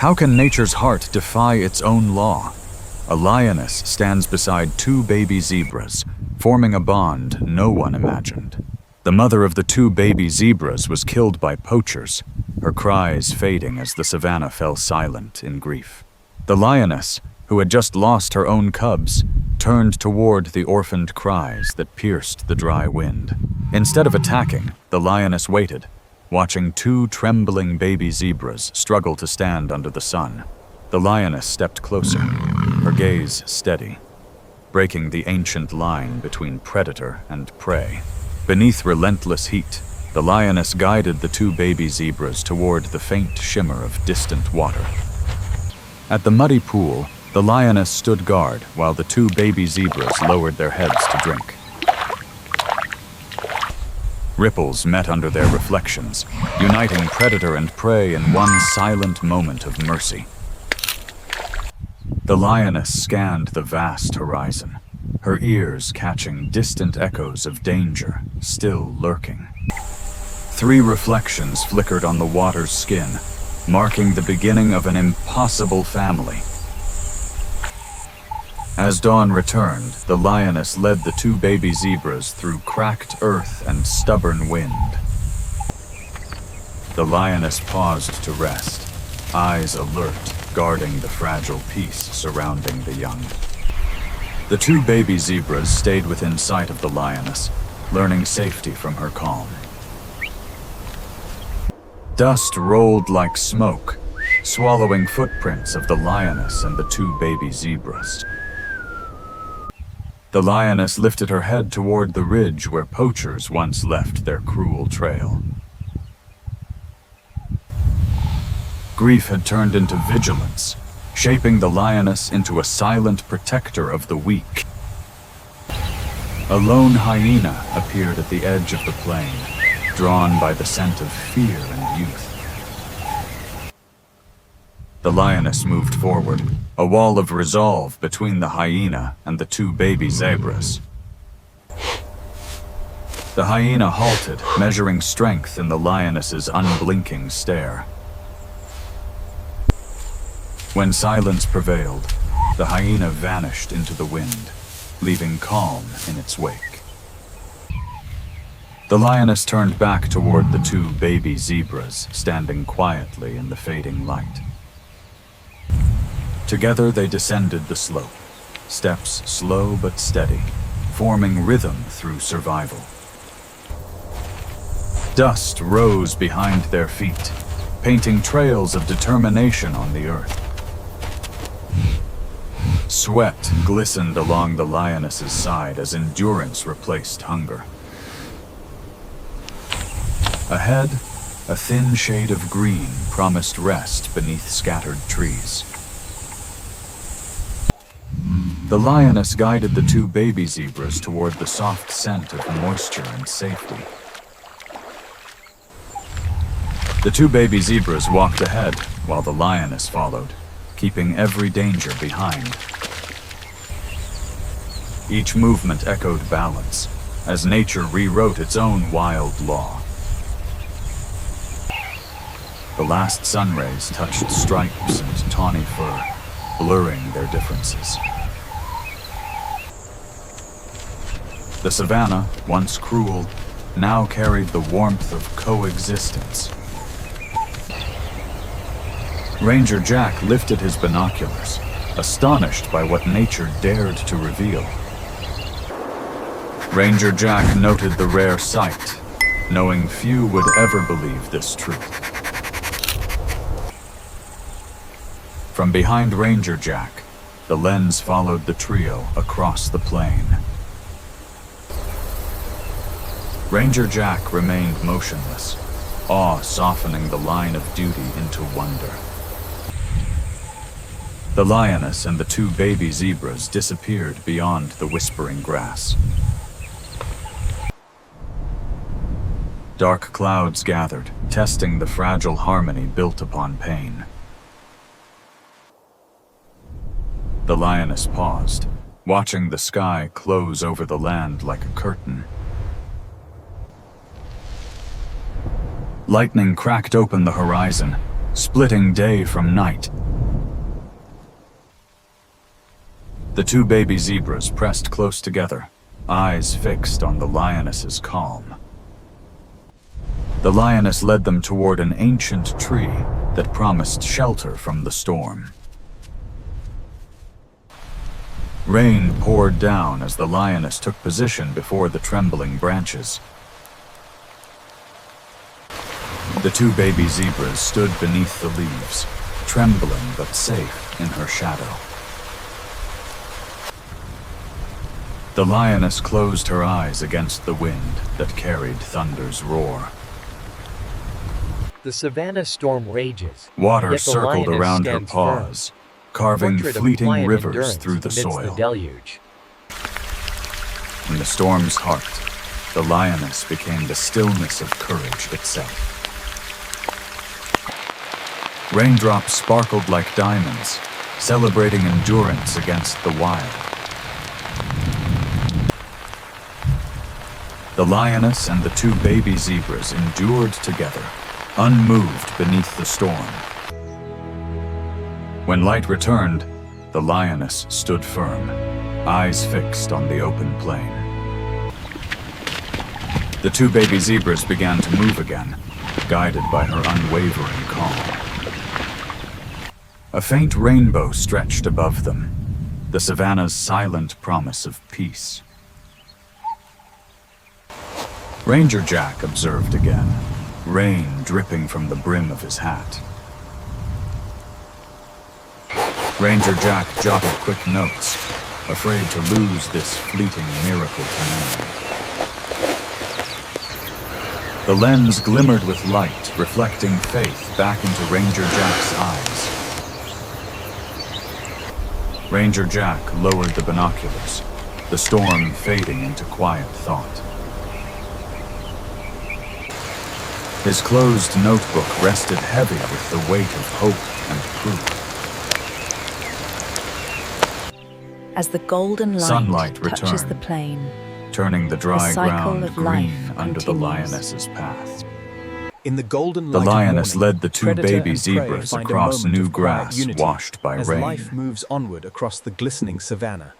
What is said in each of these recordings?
How can nature's heart defy its own law? A lioness stands beside two baby zebras, forming a bond no one imagined. The mother of the two baby zebras was killed by poachers, her cries fading as the savannah fell silent in grief. The lioness, who had just lost her own cubs, turned toward the orphaned cries that pierced the dry wind. Instead of attacking, the lioness waited, watching two trembling baby zebras struggle to stand under the sun. The lioness stepped closer, her gaze steady, breaking the ancient line between predator and prey. Beneath relentless heat, the lioness guided the two baby zebras toward the faint shimmer of distant water. At the muddy pool, the lioness stood guard while the two baby zebras lowered their heads to drink. Ripples met under their reflections, uniting predator and prey in one silent moment of mercy. The lioness scanned the vast horizon, her ears catching distant echoes of danger still lurking. Three reflections flickered on the water's skin, marking the beginning of an impossible family. As dawn returned, the lioness led the two baby zebras through cracked earth and stubborn wind. The lioness paused to rest, eyes alert, guarding the fragile peace surrounding the young. The two baby zebras stayed within sight of the lioness, learning safety from her calm. Dust rolled like smoke, swallowing footprints of the lioness and the two baby zebras. The lioness lifted her head toward the ridge where poachers once left their cruel trail. Grief had turned into vigilance, shaping the lioness into a silent protector of the weak. A lone hyena appeared at the edge of the plain, drawn by the scent of fear and youth. The lioness moved forward, a wall of resolve between the hyena and the two baby zebras. The hyena halted, measuring strength in the lioness's unblinking stare. When silence prevailed, the hyena vanished into the wind, leaving calm in its wake. The lioness turned back toward the two baby zebras, standing quietly in the fading light. Together they descended the slope, steps slow but steady, forming rhythm through survival. Dust rose behind their feet, painting trails of determination on the earth. Sweat glistened along the lioness's side as endurance replaced hunger. Ahead, a thin shade of green promised rest beneath scattered trees. The lioness guided the two baby zebras toward the soft scent of moisture and safety. The two baby zebras walked ahead while the lioness followed, keeping every danger behind. Each movement echoed balance, as nature rewrote its own wild law. The last sun rays touched stripes and tawny fur, blurring their differences. The savannah, once cruel, now carried the warmth of coexistence. Ranger Jack lifted his binoculars, astonished by what nature dared to reveal. Ranger Jack noted the rare sight, knowing few would ever believe this truth. From behind Ranger Jack, the lens followed the trio across the plain. Ranger Jack remained motionless, awe softening the line of duty into wonder. The lioness and the two baby zebras disappeared beyond the whispering grass. Dark clouds gathered, testing the fragile harmony built upon pain. The lioness paused, watching the sky close over the land like a curtain. Lightning cracked open the horizon, splitting day from night. The two baby zebras pressed close together, eyes fixed on the lioness's calm. The lioness led them toward an ancient tree that promised shelter from the storm. Rain poured down as the lioness took position before the trembling branches. The two baby zebras stood beneath the leaves, trembling but safe in her shadow. The lioness closed her eyes against the wind that carried thunder's roar. The savannah storm rages. Water yet the circled lioness around her stands paws, firm. carving Portrait of fleeting quiet rivers endurance through the amidst soil. The deluge. In the storm's heart, the lioness became the stillness of courage itself. Raindrops sparkled like diamonds, celebrating endurance against the wild. The lioness and the two baby zebras endured together, unmoved beneath the storm. When light returned, the lioness stood firm, eyes fixed on the open plain. The two baby zebras began to move again, guided by her unwavering calm. A faint rainbow stretched above them, the savannah's silent promise of peace. Ranger Jack observed again, rain dripping from the brim of his hat. Ranger Jack jotted quick notes, afraid to lose this fleeting miracle command. The lens glimmered with light, reflecting faith back into Ranger Jack's eyes. Ranger Jack lowered the binoculars, the storm fading into quiet thought. His closed notebook rested heavy with the weight of hope and proof. As the golden light Sunlight touches returned, the plain, turning the dry the cycle ground of green life under the continues. lioness's path. In the golden The light of lioness morning, led the two predator baby and prey zebras find a across moment new of quiet grass unity washed by as rain. life moves onward across the glistening savannah.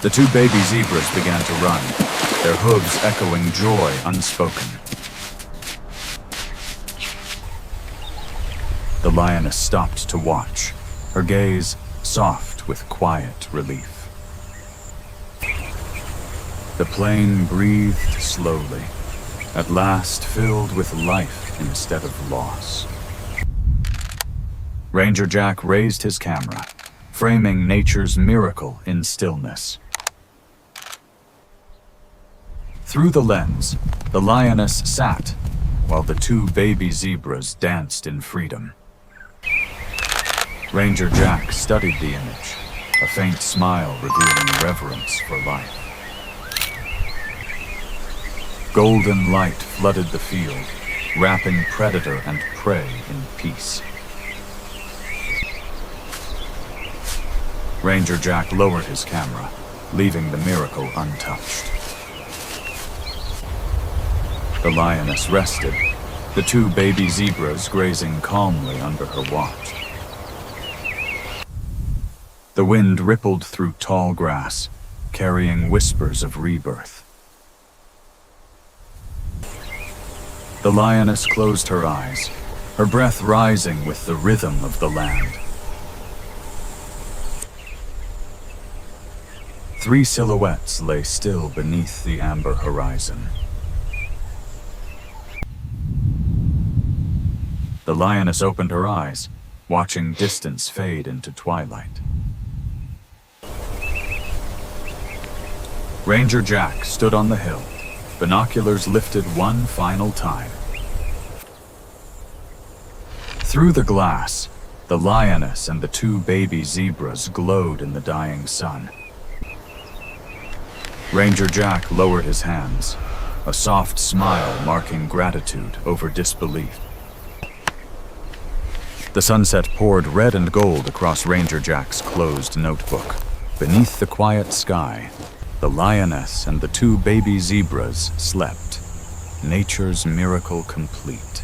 The two baby zebras began to run, their hooves echoing joy unspoken. The lioness stopped to watch, her gaze soft with quiet relief. The plain breathed slowly, at last filled with life instead of loss. Ranger Jack raised his camera, framing nature's miracle in stillness. Through the lens, the lioness sat, while the two baby zebras danced in freedom. Ranger Jack studied the image, a faint smile revealing reverence for life. Golden light flooded the field, wrapping predator and prey in peace. Ranger Jack lowered his camera, leaving the miracle untouched. The lioness rested, the two baby zebras grazing calmly under her watch. The wind rippled through tall grass, carrying whispers of rebirth. The lioness closed her eyes, her breath rising with the rhythm of the land. Three silhouettes lay still beneath the amber horizon. The lioness opened her eyes, watching distance fade into twilight. Ranger Jack stood on the hill, binoculars lifted one final time. Through the glass, the lioness and the two baby zebras glowed in the dying sun. Ranger Jack lowered his hands, a soft smile marking gratitude over disbelief. The sunset poured red and gold across Ranger Jack's closed notebook. Beneath the quiet sky, the lioness and the two baby zebras slept, nature's miracle complete.